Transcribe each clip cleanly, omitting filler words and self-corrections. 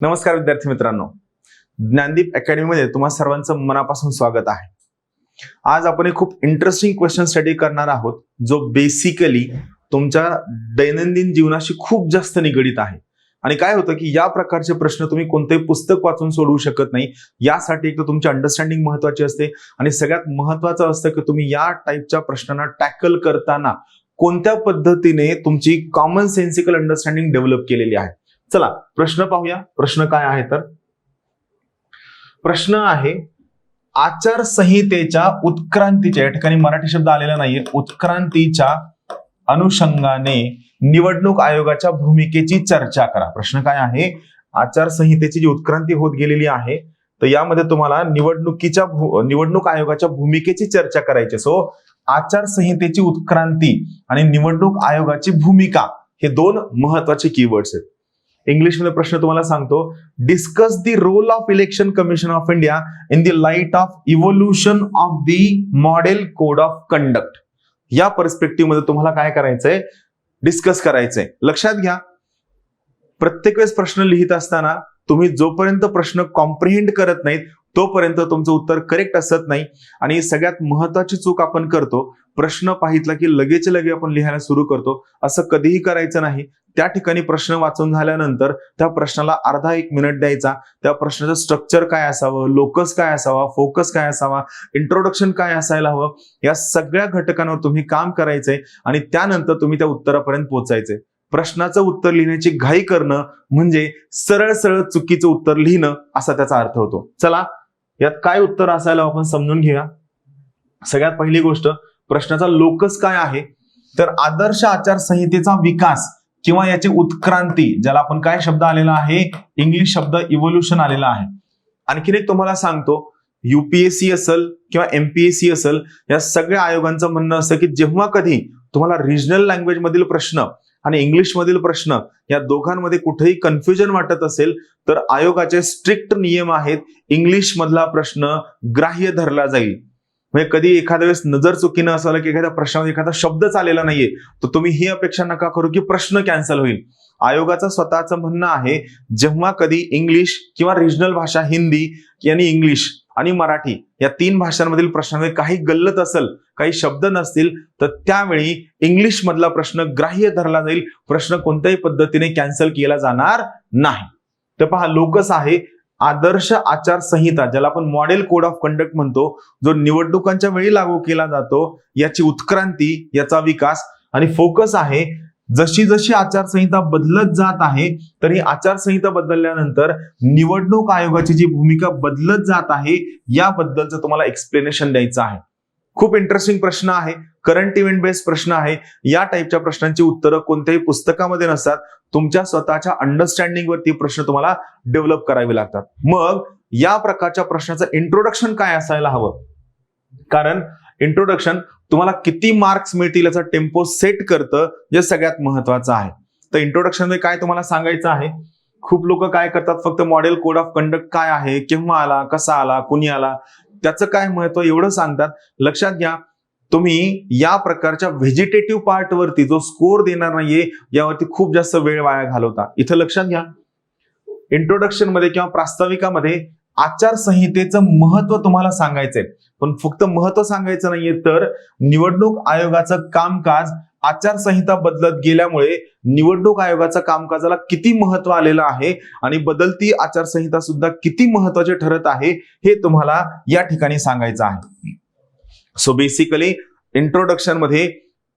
नमस्कार विद्यार्थी मित्रांनो, ज्ञानदीप अकॅडमीमध्ये तुम्हा सर्वांचं मनापासून स्वागत आहे. आज आपण एक खूप इंटरेस्टिंग क्वेश्चन स्टडी करणार आहोत, जो बेसिकली तुमच्या दैनंदिन जीवनाशी खूप जास्त निगडित आहे. आणि काय होतं की या प्रकारचे प्रश्न तुम्ही कोणतेही पुस्तक वाचून सोडवू शकत नाही. यासाठी एक तर तुमची अंडरस्टँडिंग महत्वाची असते आणि सगळ्यात महत्वाचं असतं की तुम्ही या टाईपच्या प्रश्नांना टॅकल करताना कोणत्या पद्धतीने तुमची कॉमन सेन्सिकल अंडरस्टँडिंग डेव्हलप केलेली आहे. चला प्रश्न पाहूया. प्रश्न काय आहे तर प्रश्न आहे, आचारसंहितेच्या उत्क्रांतीच्या, या ठिकाणी मराठी शब्द आलेला नाहीये, उत्क्रांतीच्या अनुषंगाने निवडणूक आयोगाच्या भूमिकेची चर्चा करा. प्रश्न काय आहे, आचारसंहितेची जी उत्क्रांती होत गेलेली आहे तर यामध्ये तुम्हाला निवडणूक आयोगाच्या भूमिकेची चर्चा करायची. सो आचारसंहितेची उत्क्रांती आणि निवडणूक आयोगाची भूमिका हे दोन महत्वाचे कीवर्ड्स आहेत. इंग्लिश मध्ये प्रश्न तुम्हाला सांगतो, discuss the role of election commission of India in the light of evolution of the model code of conduct. या पर्स्पेक्टिव्ह मध्ये तुम्हाला काय करायचंय, डिस्कस करायचंय. लक्षात घ्या, प्रत्येक वेळेस प्रश्न लिहित असताना तुम्ही जोपर्यंत प्रश्न कॉम्प्रिहेंड करत नाहीत तोपर्यंत तुमचं उत्तर करेक्ट असत नाही. आणि सगळ्यात महत्वाची चूक आपण करतो, प्रश्न पाहितला की लगेच आपण लिहायला सुरू करतो. असं कधीही करायचं नाही. त्या ठिकाणी प्रश्न वाचून झाल्यानंतर त्या प्रश्नाला अर्धा एक मिनिट द्यायचा. त्या प्रश्नाचं स्ट्रक्चर काय असावं, लोकस काय असावा, फोकस काय असावा, इंट्रोडक्शन काय असायला हवं, या सगळ्या घटकांवर तुम्ही काम करायचंय आणि त्यानंतर तुम्ही त्या उत्तरापर्यंत पोहोचायचंय. प्रश्नाचं उत्तर लिहिण्याची घाई करणं म्हणजे सरळ सरळ चुकीचं उत्तर लिहिणं असा त्याचा अर्थ होतो. चला यात काय उत्तर असायला आपण समजून घेऊया. सगळ्यात पहिली गोष्ट, प्रश्नाचा लोकस काय आहे तर आदर्श आचारसंहितेचा विकास किंवा याची उत्क्रांती, ज्याला आपण काय शब्द आलेला आहे, इंग्लिश शब्द इव्होल्युशन आलेला आहे. आणखीन एक तुम्हाला सांगतो, युपीएससी असेल किंवा एमपीएससी असेल, या सगळ्या आयोगांचं म्हणणं असतं की जेव्हा कधी तुम्हाला रिजनल लँग्वेज मधील प्रश्न आणि इंग्लिश मधील प्रश्न या दोघांमध्ये कुठेही कन्फ्युजन वाटत असेल तर आयोगाचे स्ट्रिक्ट नियम आहेत, इंग्लिश मधला प्रश्न ग्राह्य धरला जाईल. म्हणजे कधी एखाद्या वेळेस नजर चुकीनं असं आलं की एखाद्या प्रश्नामध्ये एखादा शब्दच आलेला नाहीये तर तुम्ही ही अपेक्षा नका करू की प्रश्न कॅन्सल होईल. आयोगाचं स्वतःचं म्हणणं आहे, जेव्हा कधी इंग्लिश किंवा रिजनल भाषा हिंदी आणि इंग्लिश आणि मराठी या तीन भाषांमधील प्रश्नामध्ये काही गल्लत असेल, काही शब्द नसतील तर त्यावेळी इंग्लिश मधला प्रश्न ग्राह्य धरला जाईल. प्रश्न कोणत्याही पद्धतीने कॅन्सल केला जाणार नाही. तर पहा, लोकस आहे आदर्श आचारसंहिता, ज्याला आपण मॉडेल कोड ऑफ कंडक्ट म्हणतो, जो निवडणुकांच्या वेळी लागू केला जातो, याची उत्क्रांती, याचा विकास. आणि फोकस आहे, जशी जशी आचारसंहिता बदलत जात आहे तर ही आचारसंहिता बदलल्यानंतर निवडणूक आयोगाची जी भूमिका बदलत जात आहे याबद्दलचं तुम्हाला एक्सप्लेनेशन द्यायचं आहे. खूप इंटरेस्टिंग प्रश्न आहे, करंट इव्हेंट बेस्ड प्रश्न आहे. या टाईपच्या प्रश्नांची उत्तरं कोणत्याही पुस्तकामध्ये नसतात, तुमच्या स्वतःच्या अंडरस्टँडिंग वरती प्रश्न तुम्हाला डेव्हलप करावे लागतात. मग या प्रकारच्या प्रश्नाचं इंट्रोडक्शन काय असायला हवं, कारण इंट्रोडक्शन तुम्हाला किती मार्क्स मिळतील याचा टेम्पो सेट करतं, जे सगळ्यात महत्वाचं आहे. तर इंट्रोडक्शन मध्ये काय तुम्हाला सांगायचं आहे, खूप लोक काय करतात, फक्त मॉडेल कोड ऑफ कंडक्ट काय आहे, केव्हा आला, कसा आला, कुणी आला, त्याचं काय महत्व एवढं सांगतात. लक्षात घ्या, तुम्ही या प्रकारच्या व्हेजिटेटिव्ह पार्ट वरती जो स्कोर देणार नाहीये यावरती खूप जास्त वेळ वाया घालवता. इथं लक्षात घ्या, इंट्रोडक्शन मध्ये किंवा प्रास्ताविकामध्ये आचारसंहितेचं महत्व तुम्हाला सांगायचंय, पण फक्त महत्व सांगायचं नाहीये तर निवडणूक आयोगाचं कामकाज आचारसंहिता बदलत गेल्यामुळे निवडणूक आयोगाच्या कामकाजाला किती महत्व आलेलं आहे आणि बदलती आचारसंहिता सुद्धा किती महत्वाचे ठरत आहे हे तुम्हाला या ठिकाणी सांगायचं आहे. सो बेसिकली इंट्रोडक्शन मध्ये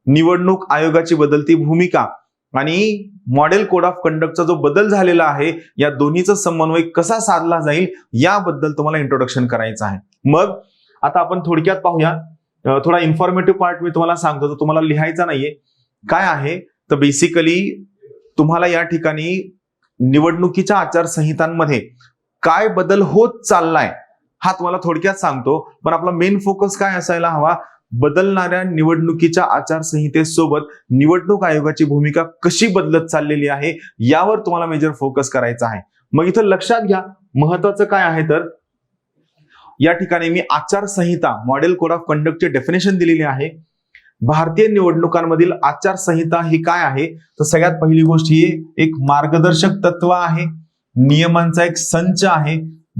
निवडणूक आयोगाची बदलती भूमिका आणि मॉडेल कोड ऑफ कंडक्टचा जो बदल झालेला आहे या दोन्हीचा समन्वय कसा साधला जाईल याबद्दल तुम्हाला इंट्रोडक्शन करायचं आहे. मग आता आपण थोडक्यात पाहूया, थोडा इन्फॉर्मेटिव्ह पार्ट मी तुम्हाला सांगतो, तर तुम्हाला लिहायचा नाहीये. काय आहे तर बेसिकली तुम्हाला या ठिकाणी निवडणुकीच्या आचारसंहितांमध्ये काय बदल होत चाललाय हा तुम्हाला थोडक्यात सांगतो, पण आपला मेन फोकस काय असायला हवा, बदलणाऱ्या निवडणुकीच्या आचारसंहितेसोबत निवडणूक आयोगाची भूमिका कशी बदलत चाललेली आहे यावर तुम्हाला मेजर फोकस करायचा आहे. मग इथं लक्षात घ्या, महत्वाचं काय आहे तर या ठिकाणी मी आचारसंहिता, मॉडेल कोड ऑफ कंडक्टचे डेफिनेशन दिलेली आहे. भारतीय निवडणुकांमधील आचारसंहिता ही काय आहे तर सगळ्यात पहिली गोष्ट ही एक मार्गदर्शक तत्व आहे. नियमांचा एक संच आहे,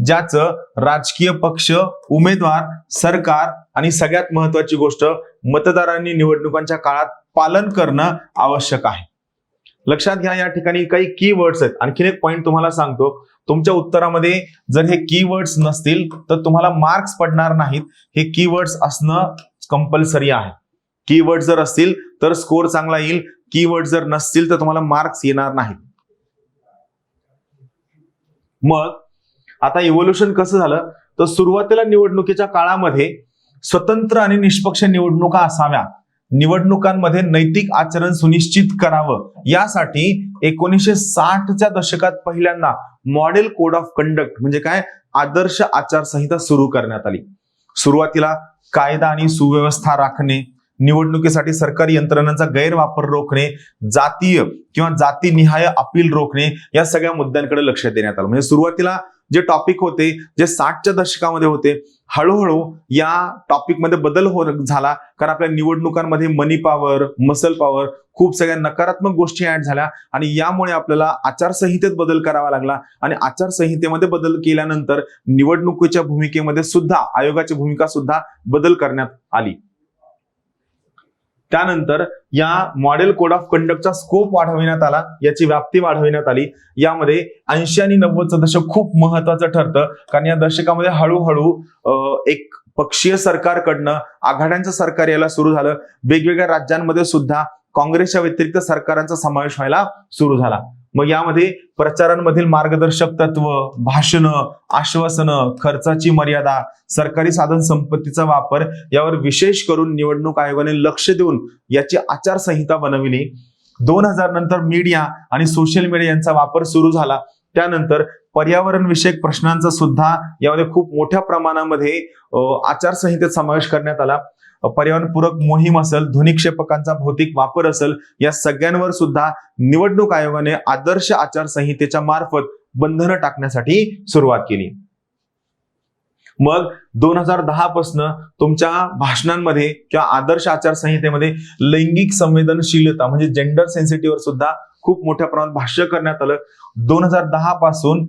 ज्याचं राजकीय पक्ष, उमेदवार, सरकार आणि सगळ्यात महत्वाची गोष्ट मतदारांनी निवडणुकांच्या काळात पालन करणं आवश्यक आहे. लक्षात घ्या, या ठिकाणी काही कीवर्ड्स आहेत. आणखीन एक पॉइंट तुम्हाला सांगतो, तुमच्या उत्तरामध्ये जर हे कीवर्ड्स नसतील तर तुम्हाला मार्क्स पडणार नाहीत. हे कीवर्ड्स असणं कंपल्सरी आहे. कीवर्ड जर असतील तर स्कोर चांगला येईल, कीवर्ड जर नसतील तर तुम्हाला मार्क्स येणार नाहीत. मग आता इव्होल्युशन कसं झालं, तर सुरुवातीला निवडणुकीच्या काळामध्ये स्वतंत्र आणि निष्पक्ष निवडणुका असाव्या, निवडणुकांमध्ये नैतिक आचरण सुनिश्चित करावं, यासाठी 1960च्या दशकात पहिल्यांदा मॉडेल कोड ऑफ कंडक्ट म्हणजे काय, आदर्श आचारसंहिता सुरू करण्यात आली. सुरुवातीला कायदा आणि सुव्यवस्था राखणे, निवडणुकीसाठी सरकारी यंत्रणांचा गैरवापर रोखणे, जातीय किंवा जातीनिहाय अपील रोखणे, या सगळ्या मुद्द्यांकडे लक्ष देण्यात आलं. म्हणजे सुरुवातीला जे टॉपिक होते, जे 60च्या दशकामध्ये होते, हळूहळू या टॉपिकमध्ये बदल झाला, कारण आपल्या निवडणुकांमध्ये मनी पॉवर, मसल पॉवर, खूप सगळ्या नकारात्मक गोष्टी ऍड झाल्या आणि यामुळे आपल्याला आचारसंहितेत बदल करावा लागला. आणि आचारसंहितेमध्ये बदल केल्यानंतर निवडणुकीच्या भूमिकेमध्ये सुद्धा, आयोगाची भूमिका सुद्धा बदल करण्यात आली. त्यानंतर या मॉडेल कोड ऑफ कंडक्टचा स्कोप वाढविण्यात आला, याची व्याप्ती वाढविण्यात आली. यामध्ये 80 आणि 90चं दशक खूप महत्वाचं ठरतं, कारण या दशकामध्ये हळूहळू एक पक्षीय सरकारकडनं आघाड्यांचं सरकार यायला सुरू झालं. वेगवेगळ्या राज्यांमध्ये सुद्धा काँग्रेसच्या व्यतिरिक्त सरकारांचा समावेश व्हायला सुरू झाला. मग यामध्ये प्रचारांमधील मार्गदर्शक तत्व, भाषणं, आश्वासनं, खर्चाची मर्यादा, सरकारी साधन संपत्तीचा वापर, यावर विशेष करून निवडणूक आयोगाने लक्ष देऊन याची आचारसंहिता बनविली. 2000 नंतर मीडिया आणि सोशल मीडिया यांचा वापर सुरू झाला. त्यानंतर पर्यावरण विषयक प्रश्नांचा सुद्धा यामध्ये खूप मोठ्या प्रमाणामध्ये आचारसंहितेत समावेश करण्यात आला. पर्यावरणपूरक मोहीम असेल, ध्वनिक्षेपकांचा भौतिक वापर असेल, या सगळ्यांवर सुद्धा निवडणूक आयोगाने आदर्श आचारसंहितेच्या मार्फत बंधनं टाकण्यासाठी सुरुवात केली. मग 2010 पासून तुमच्या भाषणांमध्ये किंवा आदर्श आचारसंहितेमध्ये लैंगिक संवेदनशीलता म्हणजे जेंडर सेन्सिटिव्हवर सुद्धा खूप मोठ्या प्रमाणात भाष्य करण्यात आलं. 2010 पासून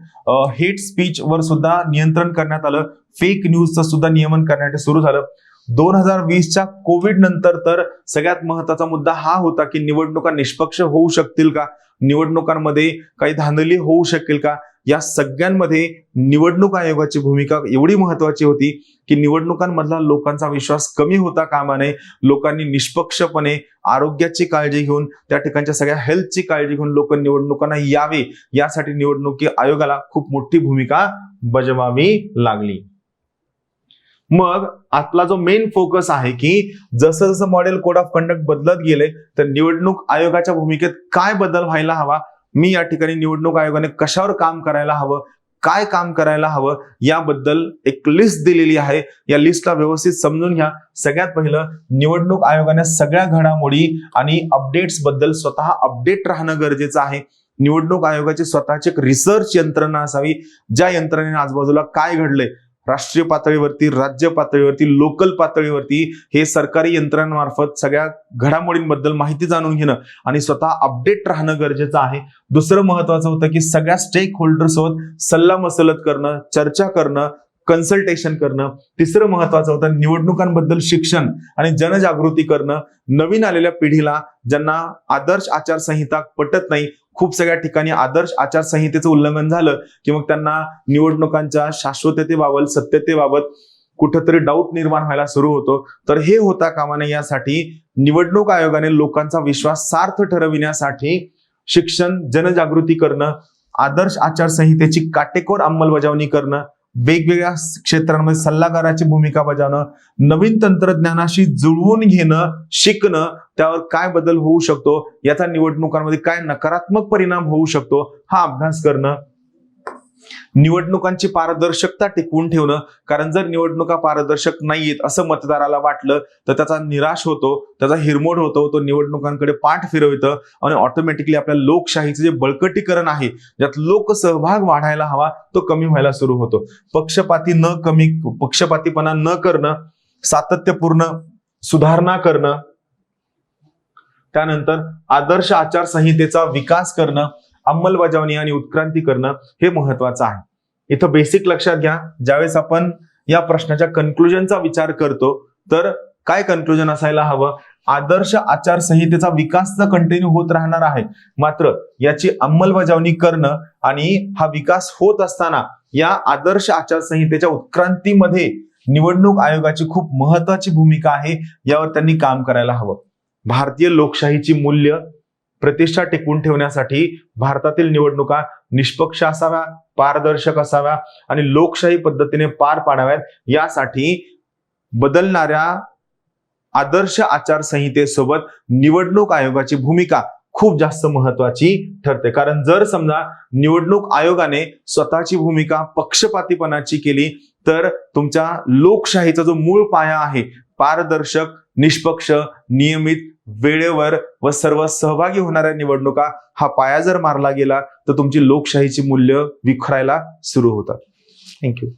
हेट स्पीच वर सुद्धा नियंत्रण करण्यात आलं. फेक न्यूजचं सुद्धा नियमन करण्यासाठी सुरू झालं. 2020च्या कोविड नंतर तर सगळ्यात महत्वाचा मुद्दा हा होता की निवडणुका निष्पक्ष होऊ शकतील का, निवडणुकांमध्ये काही धांदली होऊ शकेल का. या सगळ्यांमध्ये निवडणूक आयोगाची भूमिका एवढी महत्वाची होती की निवडणुकांमधला लोकांचा विश्वास कमी होता कामा नये. लोकांनी निष्पक्षपणे आरोग्याची काळजी घेऊन, त्या ठिकाणच्या सगळ्या हेल्थची काळजी घेऊन लोक निवडणुकांना यावे, यासाठी निवडणूक आयोगाला खूप मोठी भूमिका बजावावी लागली. मग आपला जो मेन फोकस आहे की जसं जसं मॉडेल कोड ऑफ कंडक्ट बदलत गेले तर निवडणूक आयोगाच्या भूमिकेत काय बदल व्हायला हवा, मी या ठिकाणी निवडणूक आयोगाने कशावर काम करायला हवं, काय काम करायला हवं, याबद्दल एक लिस्ट दिलेली आहे. या लिस्टला व्यवस्थित समजून घ्या. सगळ्यात पहिलं, निवडणूक आयोगाने सगळ्या घडामोडी आणि अपडेट्स बद्दल स्वतः अपडेट राहणं गरजेचं आहे. निवडणूक आयोगाची स्वतःची एक रिसर्च यंत्रणा असावी, ज्या यंत्रणेने आजूबाजूला काय घडलंय, राष्ट्रीय पातळीवरती, राज्य पातळीवरती, लोकल पातळीवरती, हे सरकारी यंत्रणांमार्फत सगळ्या घडामोडींबद्दल माहिती जाणून घेणं आणि स्वतः अपडेट राहणं गरजेचं आहे. दुसरं महत्वाचं होतं की सगळ्या स्टेक होल्डर्ससोबत सल्लामसलत करणं, चर्चा करणं, कन्सल्टेशन करणं. तिसरं महत्वाचं होतं निवडणुकांबद्दल शिक्षण आणि जनजागृती करणं. नवीन आलेल्या पिढीला, ज्यांना आदर्श आचारसंहिता पटत नाही, खूप सगळ्या ठिकाणी आदर्श आचारसंहितेचं उल्लंघन झालं की मग त्यांना निवडणुकांच्या शाश्वततेबाबत, सत्यतेबाबत कुठंतरी डाऊट निर्माण व्हायला सुरू होतो. तर हे होता कामा नये, यासाठी निवडणूक आयोगाने लोकांचा विश्वास सार्थ ठरविण्यासाठी शिक्षण, जनजागृती करणं, आदर्श आचारसंहितेची काटेकोर अंमलबजावणी करणं, वेगवेगळ्या क्षेत्रांमध्ये सल्लागाराची भूमिका बजावणं, नवीन तंत्रज्ञानाशी जुळवून घेणं, शिकणं, त्यावर काय बदल होऊ शकतो, याचा निवडणुकांमध्ये काय नकारात्मक परिणाम होऊ शकतो, हा अभ्यास करणं, निवडणुकांची पारदर्शकता टिकवून ठेवणं. कारण जर निवडणुका पारदर्शक नाहीयेत असं मतदाराला वाटलं तर त्याचा निराश होतो, त्याचा हिरमोड होतो, तो निवडणुकांकडे पाठ फिरवतं आणि ऑटोमॅटिकली आपल्या लोकशाहीचं जे बळकटीकरण आहे, ज्यात लोकसहभाग वाढायला हवा, तो कमी व्हायला सुरू होतो. पक्षपातीपणा न करणं, सातत्यपूर्ण सुधारणा करणं, त्यानंतर आदर्श आचारसंहितेचा विकास करणं, अंमलबजावणी आणि उत्क्रांती करणं हे महत्वाचं आहे. इथं बेसिक लक्षात घ्या, ज्यावेळेस आपण या प्रश्नाच्या कन्क्लुजनचा विचार करतो तर काय कन्क्लुजन असायला हवं, आदर्श आचारसंहितेचा विकास तर कंटिन्यू होत राहणार आहे, मात्र याची अंमलबजावणी करणं आणि हा विकास होत असताना या आदर्श आचारसंहितेच्या उत्क्रांतीमध्ये निवडणूक आयोगाची खूप महत्वाची भूमिका आहे, यावर त्यांनी काम करायला हवं. भारतीय लोकशाहीची मूल्य प्रतिष्ठा टिकवून ठेवण्यासाठी भारतातील निवडणुका निष्पक्ष असाव्या, पारदर्शक असाव्या आणि लोकशाही पद्धतीने पार पाडाव्यात, यासाठी बदलणाऱ्या आदर्श आचारसंहितेसोबत निवडणूक आयोगाची भूमिका खूप जास्त महत्वाची ठरते. कारण जर समजा निवडणूक आयोगाने स्वतःची भूमिका पक्षपातीपणाची केली तर तुमच्या लोकशाहीचा जो मूळ पाया आहे, पारदर्शक, निष्पक्ष, नियमित, वेळेवर व सर्व सहभागी होणाऱ्या निवडणुका, हा पाया जर मारला गेला तर तुमची लोकशाहीची मूल्य विखरायला सुरू होतात. थँक्यू.